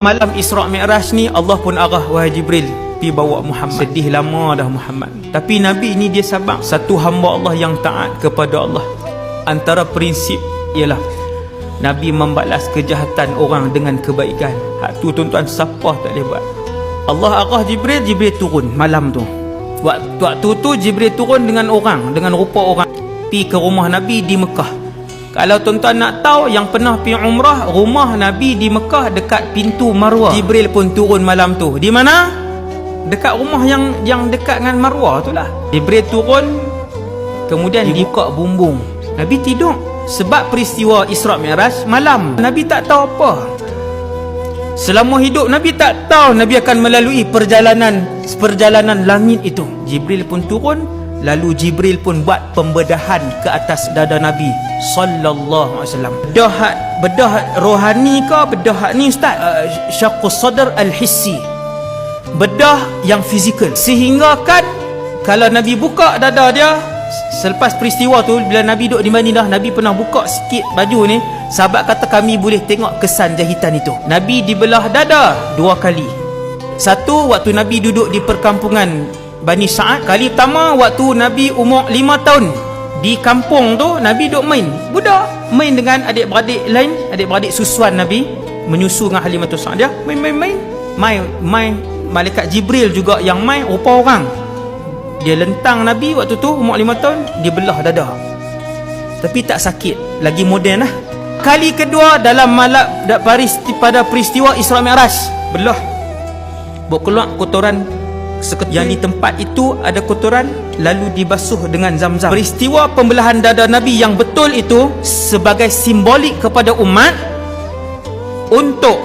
Malam Isra' Mi'raj ni Allah pun arah wahai Jibril pi bawa Muhammad. Sedih lama dah Muhammad. Tapi Nabi ni dia sabar. Satu hamba Allah yang taat kepada Allah. Antara prinsip ialah Nabi membalas kejahatan orang dengan kebaikan. Hak tu tuan-tuan siapa tak boleh buat. Allah arah Jibril, Jibril turun malam tu. Waktu tu Jibril turun dengan orang, dengan rupa orang, pi ke rumah Nabi di Mekah. Kalau tuan-tuan nak tahu, yang pernah pergi umrah, rumah Nabi di Mekah dekat pintu Marwah. Jibril pun turun malam tu. Di mana? Dekat rumah yang dekat dengan Marwah tu lah. Jibril turun, kemudian dibuka bumbung. Nabi tidur. Sebab peristiwa Isra' Mi'raj malam. Nabi tak tahu apa. Selama hidup Nabi tak tahu Nabi akan melalui perjalanan langit itu. Jibril pun turun. Lalu Jibril pun buat pembedahan ke atas dada Nabi sallallahu alaihi wasallam. Bedah rohani ke bedah ni ustaz? Syaqqus sadr al-hissi. Bedah yang fizikal. Sehingga kan kalau Nabi buka dada dia selepas peristiwa tu, bila Nabi duduk di Madinah, Nabi pernah buka sikit baju ni, sahabat kata kami boleh tengok kesan jahitan itu. Nabi dibelah dada 2 kali. Satu waktu Nabi duduk di perkampungan Bani Sa'ad. Kali pertama waktu Nabi umur 5 tahun. Di kampung tu Nabi duduk main. Budak main dengan adik-beradik lain, adik-beradik susuan Nabi, menyusu dengan Halimatus Sa'diyah. Main. Malaikat Jibril juga yang main, rupa orang. Dia lentang Nabi waktu tu umur 5 tahun, dia belah dada. Tapi tak sakit, lagi moden lah. Kali kedua dalam malam pada peristiwa Isra' Mi'raj, belah. Buat keluar kotoran seketul. Yang di tempat itu ada kotoran, lalu dibasuh dengan Zam-Zam. Peristiwa pembelahan dada Nabi yang betul itu sebagai simbolik kepada umat untuk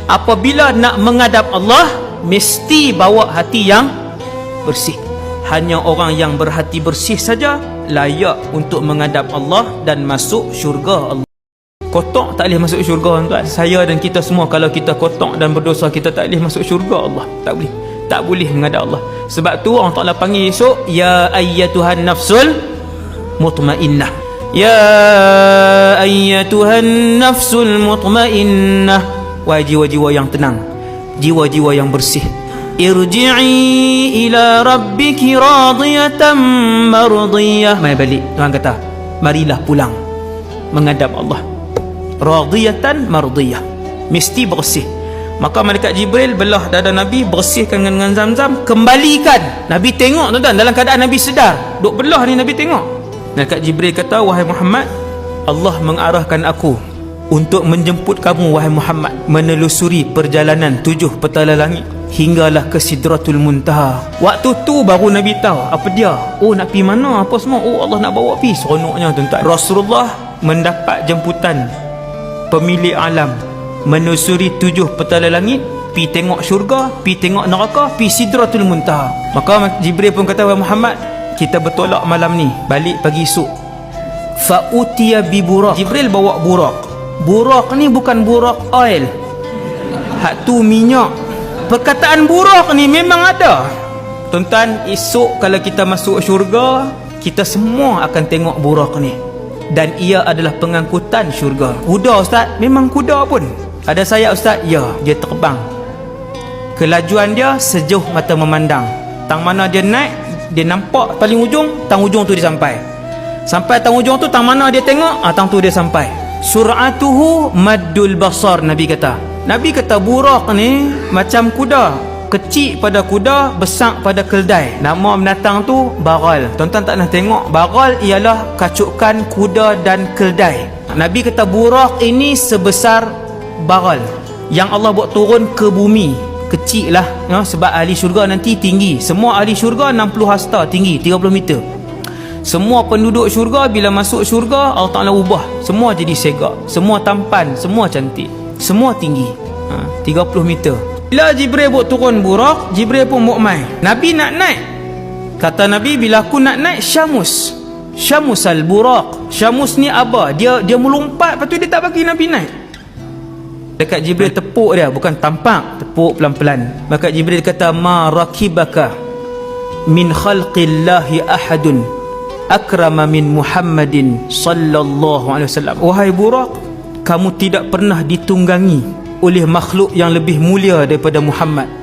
apabila nak menghadap Allah mesti bawa hati yang bersih. Hanya orang yang berhati bersih saja layak untuk menghadap Allah dan masuk syurga Allah. Kotak tak boleh masuk syurga tuan. Saya dan kita semua, kalau kita kotak dan berdosa, kita tak boleh masuk syurga Allah. Tak boleh. Tak boleh menghadap Allah. Sebab tu Allah Ta'ala panggil esok, ya ayyatuhan nafsul mutmainnah. Ya ayyatuhan nafsul mutmainnah. Wahai jiwa-jiwa yang tenang, jiwa-jiwa yang bersih, irji'i ila rabbiki radiyatan mardiyah. Mari balik. Tuhan kata, marilah pulang menghadap Allah. Radiyatan mardiyah, mesti bersih. Maka malaikat Jibril belah dada Nabi, bersihkan dengan Zam-Zam, kembalikan. Nabi tengok tuan-tuan, dalam keadaan Nabi sedar, duk belah ni Nabi tengok. Malaikat Jibril kata, wahai Muhammad, Allah mengarahkan aku untuk menjemput kamu wahai Muhammad, menelusuri perjalanan 7 petala langit hinggalah ke Sidratul Muntaha. Waktu tu baru Nabi tahu apa dia. Oh, nak pergi mana apa semua. Oh, Allah nak bawa pergi. Seronoknya tuan-tuan. Rasulullah mendapat jemputan pemilik alam, menelusuri 7 petala langit, pi tengok syurga, pi tengok neraka, pi Sidratul Muntaha. Maka Jibril pun kata, wahai Muhammad, kita bertolak malam ni, balik pagi esok. Fa utiya bi buraq. Jibril bawa buraq. Buraq ni bukan buraq oil, hak tu minyak. Perkataan buraq ni memang ada tuan-tuan. Esok kalau kita masuk syurga, kita semua akan tengok buraq ni, dan ia adalah pengangkutan syurga. Kuda ustaz? Memang kuda pun ada sayap ustaz? Ya, dia terbang. Kelajuan dia sejauh mata memandang. Tang mana dia naik, dia nampak paling ujung, tang ujung tu dia sampai. Sampai tang ujung tu, tang mana dia tengok, tang tu dia sampai. Sur'atuhu maddul basar, Nabi kata. Nabi kata buraq ni macam kuda. Kecil pada kuda, besar pada keldai. Nama binatang tu baral. Tuan-tuan tak nak tengok, baral ialah kacukan kuda dan keldai. Nabi kata buraq ini sebesar baral yang Allah buat turun ke bumi. Kecil lah ya, sebab ahli syurga nanti tinggi. Semua ahli syurga 60 hasta tinggi, 30 meter. Semua penduduk syurga bila masuk syurga, Allah Ta'ala ubah semua jadi segak, semua tampan, semua cantik, semua tinggi 30 meter. Bila Jibril buat turun buraq, Jibril pun buat main. Nabi nak naik. Kata Nabi, bila aku nak naik, Syamusal buraq. Syamus ni apa? Dia melompat, lepas tu dia tak bagi Nabi naik. Dekat Jibril tepuk dia, bukan tampak, tepuk pelan-pelan. Maka Jibril kata, ma rakibaka min khalqillahi ahadun akrama min Muhammadin sallallahu alaihi wasallam. Wahai buraq, kamu tidak pernah ditunggangi oleh makhluk yang lebih mulia daripada Muhammad.